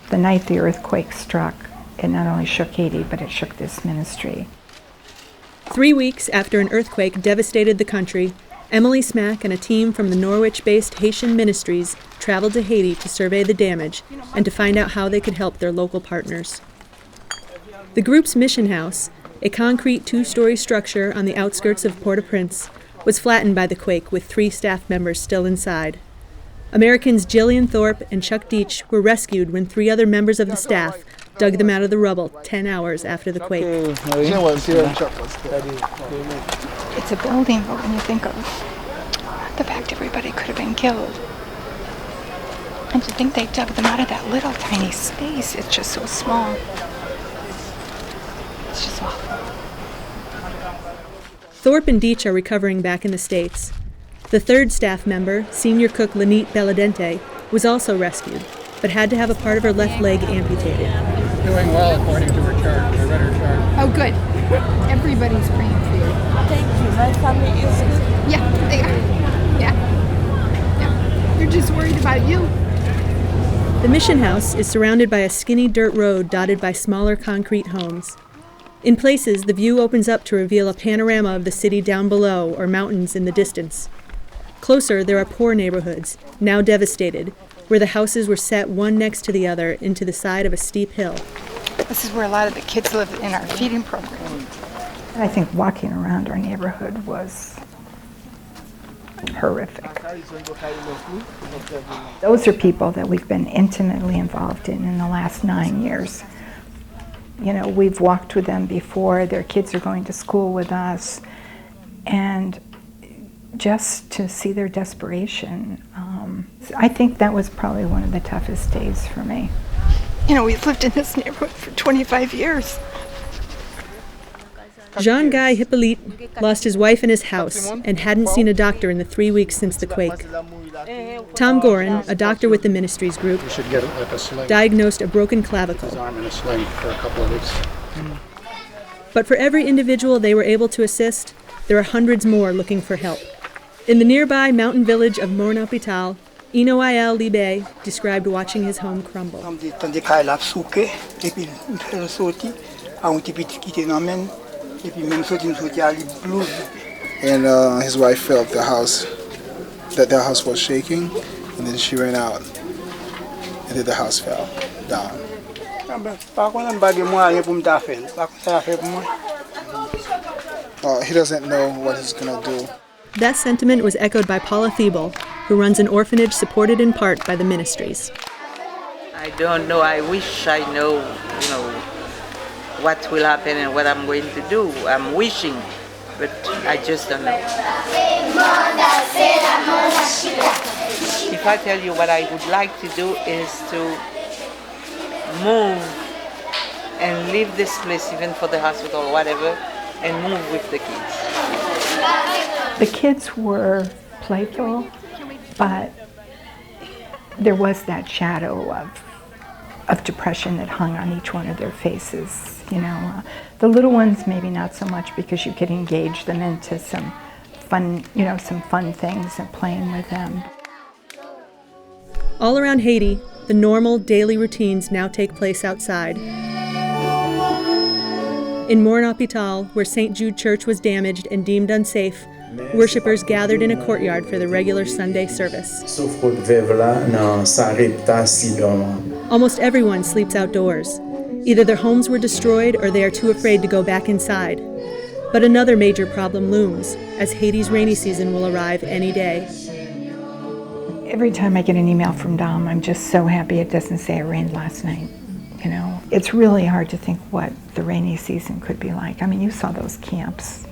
The night the earthquake struck, it not only shook Haiti, but it shook this ministry. 3 weeks after an earthquake devastated the country, Emily Smack and a team from the Norwich-based Haitian Ministries traveled to Haiti to survey the damage and to find out how they could help their local partners. The group's mission house, a concrete 2-story structure on the outskirts of Port-au-Prince, was flattened by the quake with 3 staff members still inside. Americans Jillian Thorpe and Chuck Deach were rescued when 3 other members of the staff dug them out of the rubble 10 hours after the quake. It's a building, but when you think of the fact everybody could have been killed, and to think they dug them out of that little tiny space, it's just so small. It's just awful. Thorpe and Deach are recovering back in the States. The 3rd staff member, senior cook Lanette Belladente, was also rescued, but had to have a part of her left leg amputated. Doing well according to her chart. I read her chart. Oh, good. Everybody's praying for you. Thank you. My family is good. Yeah, they are. Yeah. They're just worried about you. The mission house is surrounded by a skinny dirt road dotted by smaller concrete homes. In places, the view opens up to reveal a panorama of the city down below or mountains in the distance. Closer, there are poor neighborhoods, now devastated, where the houses were set one next to the other into the side of a steep hill. This is where a lot of the kids live in our feeding program. I think walking around our neighborhood was horrific. Those are people that we've been intimately involved in the last 9 years. You know, we've walked with them before, their kids are going to school with us, and just to see their desperation, I think that was probably one of the toughest days for me. You know, we've lived in this neighborhood for 25 years. Jean-Guy Hippolyte lost his wife and his house and hadn't seen a doctor in the 3 weeks since the quake. Tom Gorin, a doctor with the Ministries group, diagnosed a broken clavicle. His arm in a sling for a couple of weeks. But for every individual they were able to assist, there are hundreds more looking for help. In the nearby mountain village of Morne-Hôpital, Inoael Libe described watching his home crumble. And his wife felt the house was shaking, and then she ran out, and then the house fell down. He doesn't know what he's going to do. That sentiment was echoed by Paula Thiebel, who runs an orphanage supported in part by the Ministries. I don't know. I wish I know, what will happen and what I'm going to do. I'm wishing, but I just don't know. If I tell you what I would like to do is to move and leave this place, even for the hospital or whatever, and move with the kids. The kids were playful, but there was that shadow of depression that hung on each one of their faces. The little ones maybe not so much, because you could engage them into some fun things and playing with them. All around Haiti, the normal daily routines now take place outside. In Morne-Hôpital, where St. Jude Church was damaged and deemed unsafe, worshippers gathered in a courtyard for the regular Sunday service. Almost everyone sleeps outdoors. Either their homes were destroyed or they are too afraid to go back inside. But another major problem looms, as Haiti's rainy season will arrive any day. Every time I get an email from Dom, I'm just so happy it doesn't say it rained last night. It's really hard to think what the rainy season could be like. I mean, you saw those camps,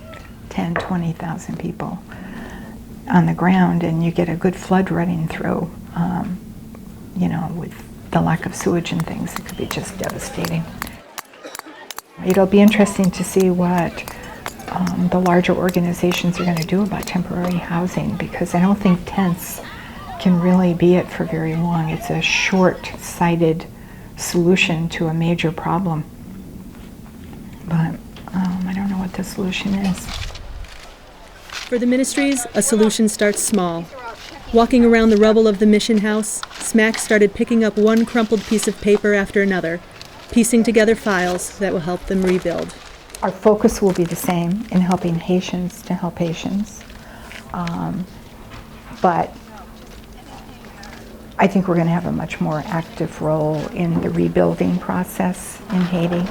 10, 20,000 people on the ground, and you get a good flood running through, with the lack of sewage and things. It could be just devastating. It'll be interesting to see what the larger organizations are going to do about temporary housing, because I don't think tents can really be it for very long. It's a short-sighted solution to a major problem. But I don't know what the solution is. For the Ministries, a solution starts small. Walking around the rubble of the mission house, Smack started picking up one crumpled piece of paper after another, piecing together files that will help them rebuild. Our focus will be the same in helping Haitians to help Haitians. But I think we're going to have a much more active role in the rebuilding process in Haiti.